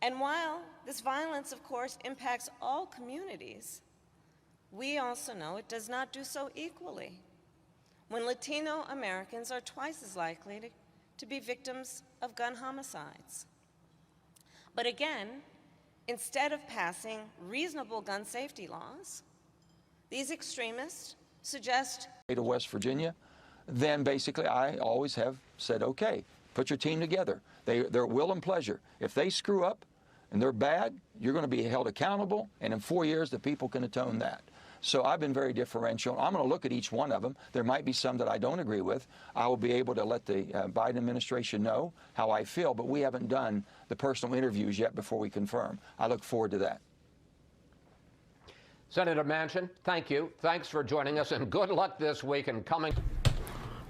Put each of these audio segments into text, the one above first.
And while this violence, of course, impacts all communities, we also know it does not do so equally when Latino Americans are twice as likely to be victims of gun homicides. But again, instead of passing reasonable gun safety laws, these extremists suggest to West Virginia, then basically I always have said, okay, put your team together. They're will and pleasure. If they screw up and they're bad, you're going to be held accountable, and in 4 years the people can atone that. So I've been very differential. I'm going to look at each one of them. There might be some that I don't agree with. I will be able to let the Biden administration know how I feel, but we haven't done the personal interviews yet before we confirm. I look forward to that. Senator Manchin, thank you. Thanks for joining us, and good luck this week in coming.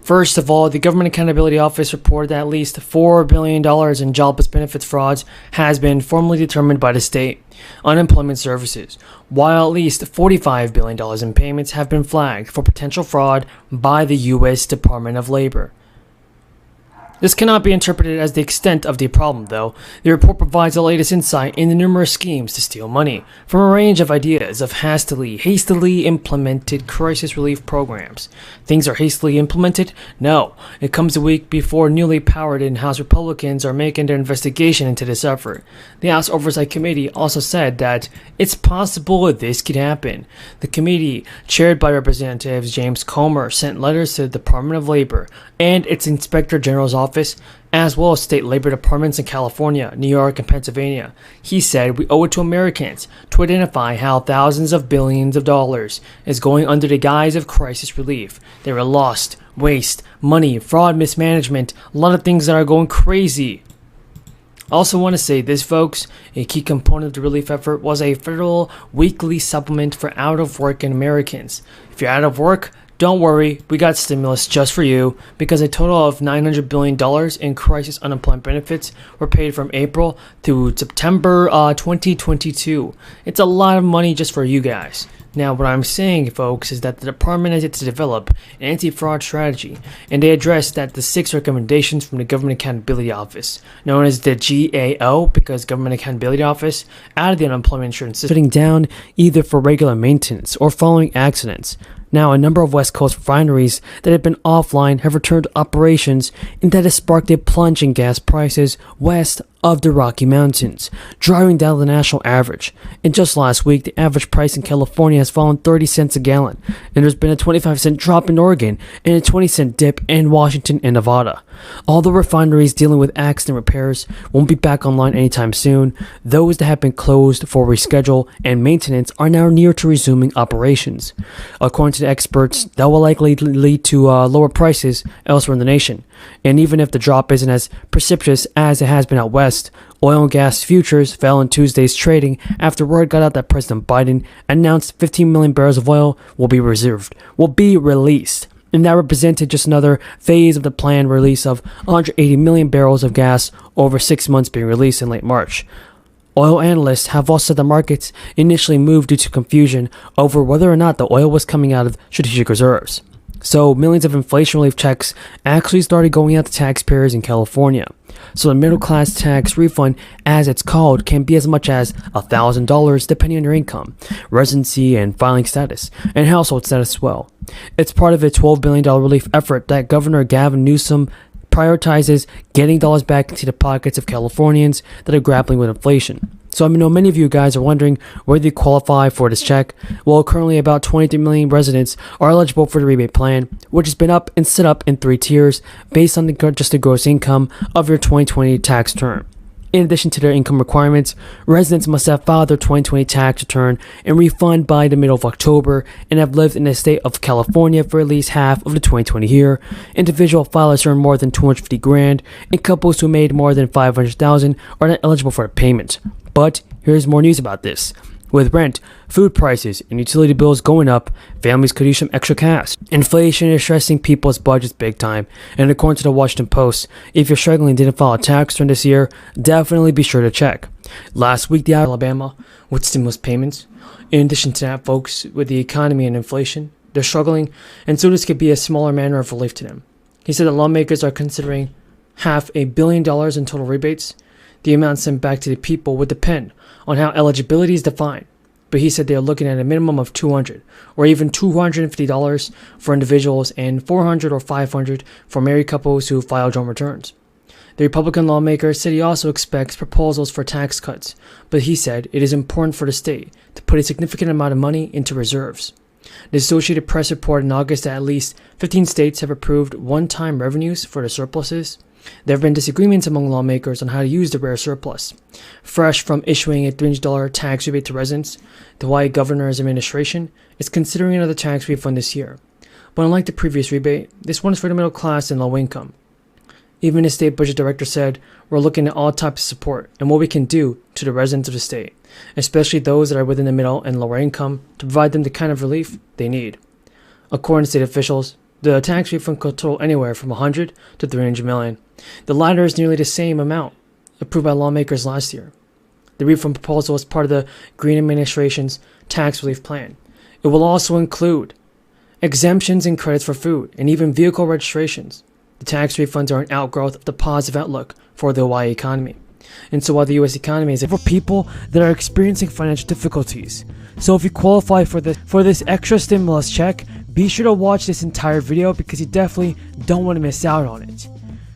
First of all, the Government Accountability Office reported that at least $4 billion in jobless benefits frauds has been formally determined by the state unemployment services, while at least $45 billion in payments have been flagged for potential fraud by the U.S. Department of Labor. This cannot be interpreted as the extent of the problem, though. The report provides the latest insight in the numerous schemes to steal money from a range of ideas of hastily implemented crisis relief programs. Things are hastily implemented? No. It comes a week before newly powered in-House Republicans are making their investigation into this effort. The House Oversight Committee also said that it's possible this could happen. The committee, chaired by Representatives James Comer, sent letters to the Department of Labor and its Inspector General's office, as well as state labor departments in California, New York, and Pennsylvania. He said we owe it to Americans to identify how thousands of billions of dollars is going under the guise of crisis relief. They were lost, waste, money, fraud, mismanagement, a lot of things that are going crazy. Also want to say this, folks, a key component of the relief effort was a federal weekly supplement for out-of-work Americans. If you're out of work, don't worry, we got stimulus just for you, because a total of $900 billion in crisis unemployment benefits were paid from April to September 2022. It's a lot of money just for you guys. Now, what I'm saying, folks, is that the department has yet to develop an anti-fraud strategy, and they addressed that the 6 recommendations from the Government Accountability Office, known as the GAO, because Government Accountability Office, added the unemployment insurance system, shutting down either for regular maintenance or following accidents. Now, a number of West Coast refineries that had been offline have returned to operations, and that has sparked a plunge in gas prices west of the Rocky Mountains, driving down the national average. And just last week, the average price in California has fallen 30 cents a gallon, and there's been a 25-cent drop in Oregon and a 20-cent dip in Washington and Nevada. All the refineries dealing with accident repairs won't be back online anytime soon. Those that have been closed for reschedule and maintenance are now near to resuming operations. According to the experts, that will likely lead to lower prices elsewhere in the nation. And even if the drop isn't as precipitous as it has been out west, oil and gas futures fell in Tuesday's trading after word got out that President Biden announced 15 million barrels of oil will be released. And that represented just another phase of the planned release of 180 million barrels of gas over 6 months being released in late March. Oil analysts have also said the markets initially moved due to confusion over whether or not the oil was coming out of strategic reserves. So millions of inflation relief checks actually started going out to taxpayers in California. So the middle class tax refund, as it's called, can be as much as $1,000 depending on your income, residency and filing status, and household status as well. It's part of a $12 billion relief effort that Governor Gavin Newsom prioritizes getting dollars back into the pockets of Californians that are grappling with inflation. So I know many of you guys are wondering whether you qualify for this check. Well, currently about 23 million residents are eligible for the rebate plan, which has been up and set up in 3 tiers based on the gross income of your 2020 tax return. In addition to their income requirements, residents must have filed their 2020 tax return and refund by the middle of October and have lived in the state of California for at least half of the 2020 year. Individual filers earn more than $250,000, and couples who made more than $500,000 are not eligible for a payment. But here's more news about this. With rent, food prices, and utility bills going up, families could use some extra cash. Inflation is stressing people's budgets big time, and according to the Washington Post, if you're struggling and didn't file a tax return this year, definitely be sure to check. Last week, the Alabama with stimulus payments. In addition to that, folks, with the economy and inflation, they're struggling, and so this could be a smaller manner of relief to them. He said that lawmakers are considering $500 million in total rebates. The amount sent back to the people would depend on how eligibility is defined, but he said they are looking at a minimum of $200 or even $250 for individuals and $400 or $500 for married couples who file joint returns. The Republican lawmaker said he also expects proposals for tax cuts, but he said it is important for the state to put a significant amount of money into reserves. The Associated Press reported in August that at least 15 states have approved one-time revenues for the surpluses. There have been disagreements among lawmakers on how to use the rare surplus. Fresh from issuing a $300 tax rebate to residents, the Hawaii governor's administration is considering another tax refund this year. But unlike the previous rebate, this one is for the middle class and low income. Even the state budget director said, "We're looking at all types of support and what we can do to the residents of the state, especially those that are within the middle and lower income, to provide them the kind of relief they need." According to state officials, the tax refund could total anywhere from $100 to $300 million. The latter is nearly the same amount approved by lawmakers last year. The refund proposal is part of the Green administration's tax relief plan. It will also include exemptions and credits for food and even vehicle registrations. The tax refunds are an outgrowth of the positive outlook for the Hawaii economy. And so while the U.S. economy is for people that are experiencing financial difficulties. So if you qualify for this extra stimulus check, be sure to watch this entire video because you definitely don't want to miss out on it.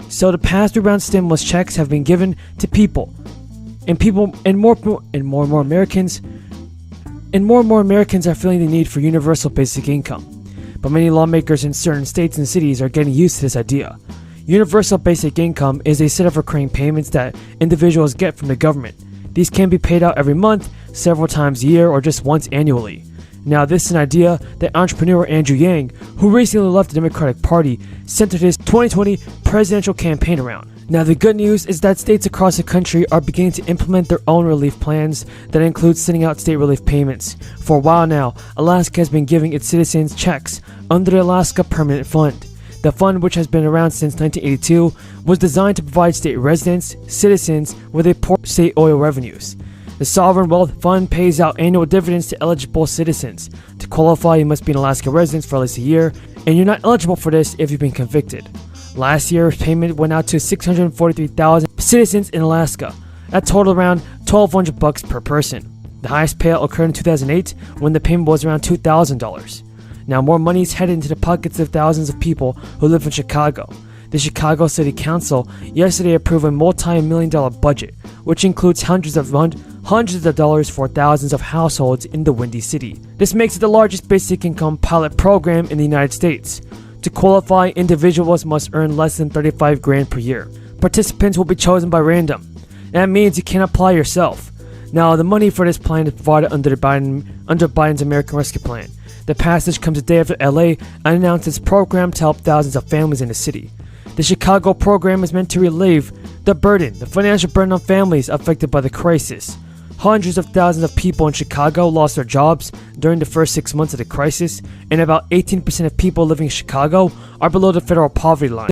So the past round stimulus checks have been given to people, and more Americans are feeling the need for universal basic income. But many lawmakers in certain states and cities are getting used to this idea. Universal basic income is a set of recurring payments that individuals get from the government. These can be paid out every month, several times a year, or just once annually. Now, this is an idea that entrepreneur Andrew Yang, who recently left the Democratic Party, centered his 2020 presidential campaign around. Now, the good news is that states across the country are beginning to implement their own relief plans that include sending out state relief payments. For a while now, Alaska has been giving its citizens checks under the Alaska Permanent Fund. The fund, which has been around since 1982, was designed to provide state residents, citizens, with a portion of state oil revenues. The Sovereign Wealth Fund pays out annual dividends to eligible citizens. To qualify, you must be an Alaska resident for at least a year, and you're not eligible for this if you've been convicted. Last year's payment went out to 643,000 citizens in Alaska. That totaled around $1,200 per person. The highest payout occurred in 2008 when the payment was around $2,000. Now more money is headed into the pockets of thousands of people who live in Chicago. The Chicago City Council yesterday approved a multi-million-dollar budget, which includes hundreds of dollars for thousands of households in the Windy City. This makes it the largest basic income pilot program in the United States. To qualify, individuals must earn less than $35,000 per year. Participants will be chosen by random. That means you can't apply yourself. Now, the money for this plan is provided under Biden's American Rescue Plan. The passage comes a day after LA announced its program to help thousands of families in the city. The Chicago program is meant to relieve the financial burden on families affected by the crisis. Hundreds of thousands of people in Chicago lost their jobs during the first 6 months of the crisis, and about 18% of people living in Chicago are below the federal poverty line.